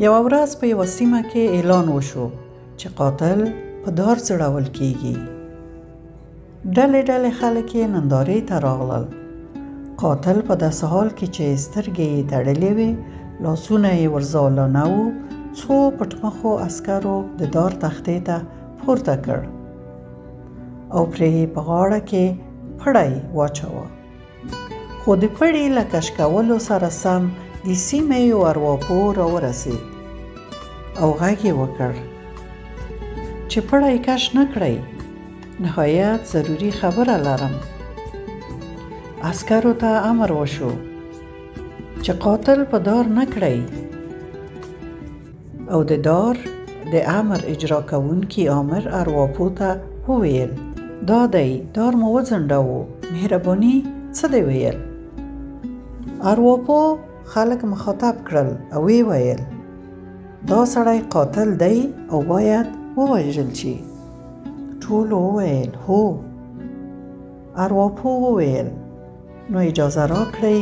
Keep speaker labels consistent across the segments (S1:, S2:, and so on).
S1: یوه ورځ په یوه سیمه کې اعلان وشو چې قاتل په دار ځړول کیږي. ډلې ډلې خلک یې نندارې ته راغلل. قاتل په داسې حال کې چې سترګې یې تړلې وې، لاسونه یې ورزالانه وو، څو پټمخو عسکرو د دار تختې ته پورته کړ او پرې په غاړه کې پړی واچوه. خو د پړي له کش کولو سره سم د سیمې یو ارواپوه راورسېد او غږ یې وکړ چې پړی کش نه کړئ، نهایت ضروري خبره لرم. عسکرو ته امر وشو چې قاتل په دار نه کړئ، او د دار د امر اجرا کوونکي آمر ارواپوه ته وویل دا دی، دار مو وځنډاوه، مهرباني څه دی ویل. ارواپوه خلک مخاطب کړل او وی ویل دا سړی قاتل دی او باید ووژل شي. ټولو وویل هو. ارواپوه وویل نو اجازه راکړئ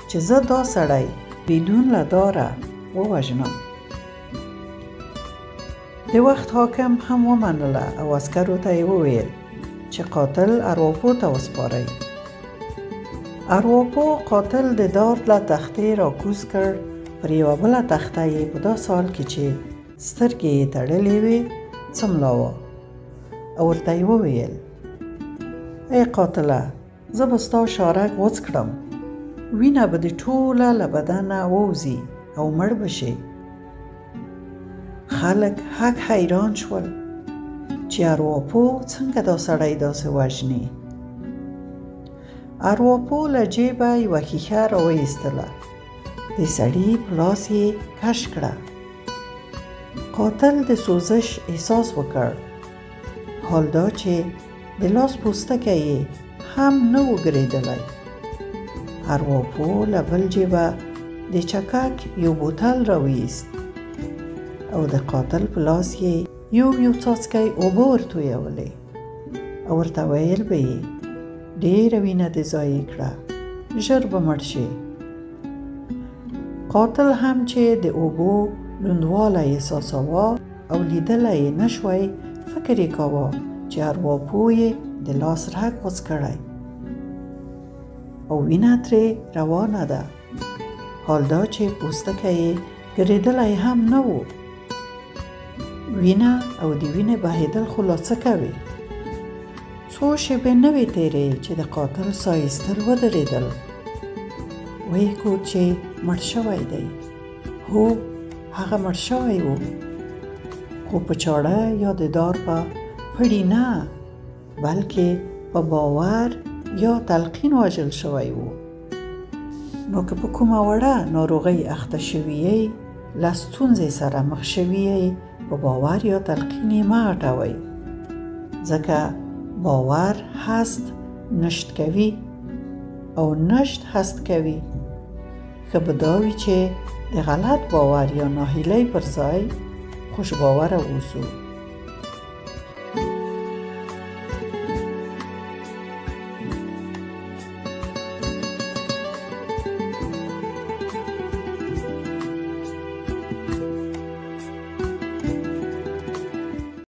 S1: چې زه دا سړی بدون له داره ووژنم. د وخت حاکم هم ومنله او عسکرو ته یې وویل چې قاتل ارواپوه ته وسپارئ. ارواپوه قاتل د دار له تختې راکوز کړ. پر یوه بله تخته یې په داسې حال کې چې سترګې یې تړلې وې څملاوه او ورته یې وویل ای قاتله، زه به ستا شارک غوڅ کړم، وینه به دې ټوله له بدنه ووځي او مړ به شې. خلک هک حیران شول چې ارواپوه څنګه دا سړی داسې وژني. ارواپوه له جیبه یوه ښیښه راوایستله، د سړي په لاس یې کش کړه. قاتل د سوزش احساس وکړ، حال دا چې د لاس پوستکی یې هم نه و ګرېدلی. ارواپوه له بل جیبه د چکک یو بوتل راوایست او د قاتل په لاس یې یو څاڅکی اوبه ورتویولې او ورته ویل به یې ډېره وینه دې ضایع کړه، ژر به مړ شې. قاتل هم چې د اوبو لوندوالی احساساوه او لیدلی یې نه شوی، فکر یې کاوه چې ارواپوه یې د لاس رګ غوڅ کړی او وینه ترې روانه ده، حال دا چې پوستکی یې ګرېدلی هم نه و. وینه او د وینې بهېدل خو لا څه کوي. څو شېبې نه وې تېرې چې د قاتل ساه ایستل ودرېدل. ویې ښود چې مړ شوی دی. هو، هغه مړ شوی و، خو په چاړه یا د دار په پړي نه، بلکې په باور یا تلقین وژل شوی و. نو که په کومه وړه ناروغۍ اخته شوي یې، له ستونزې سره مخ شوي یې، په باور یا تلقین یې مه اټوئ، ځکه باور هست نشت کوي او نشت هست کوي. ښه به دا وي چې د غلط باور یا ناهیلۍ پر ځای خوش باوره اوسو.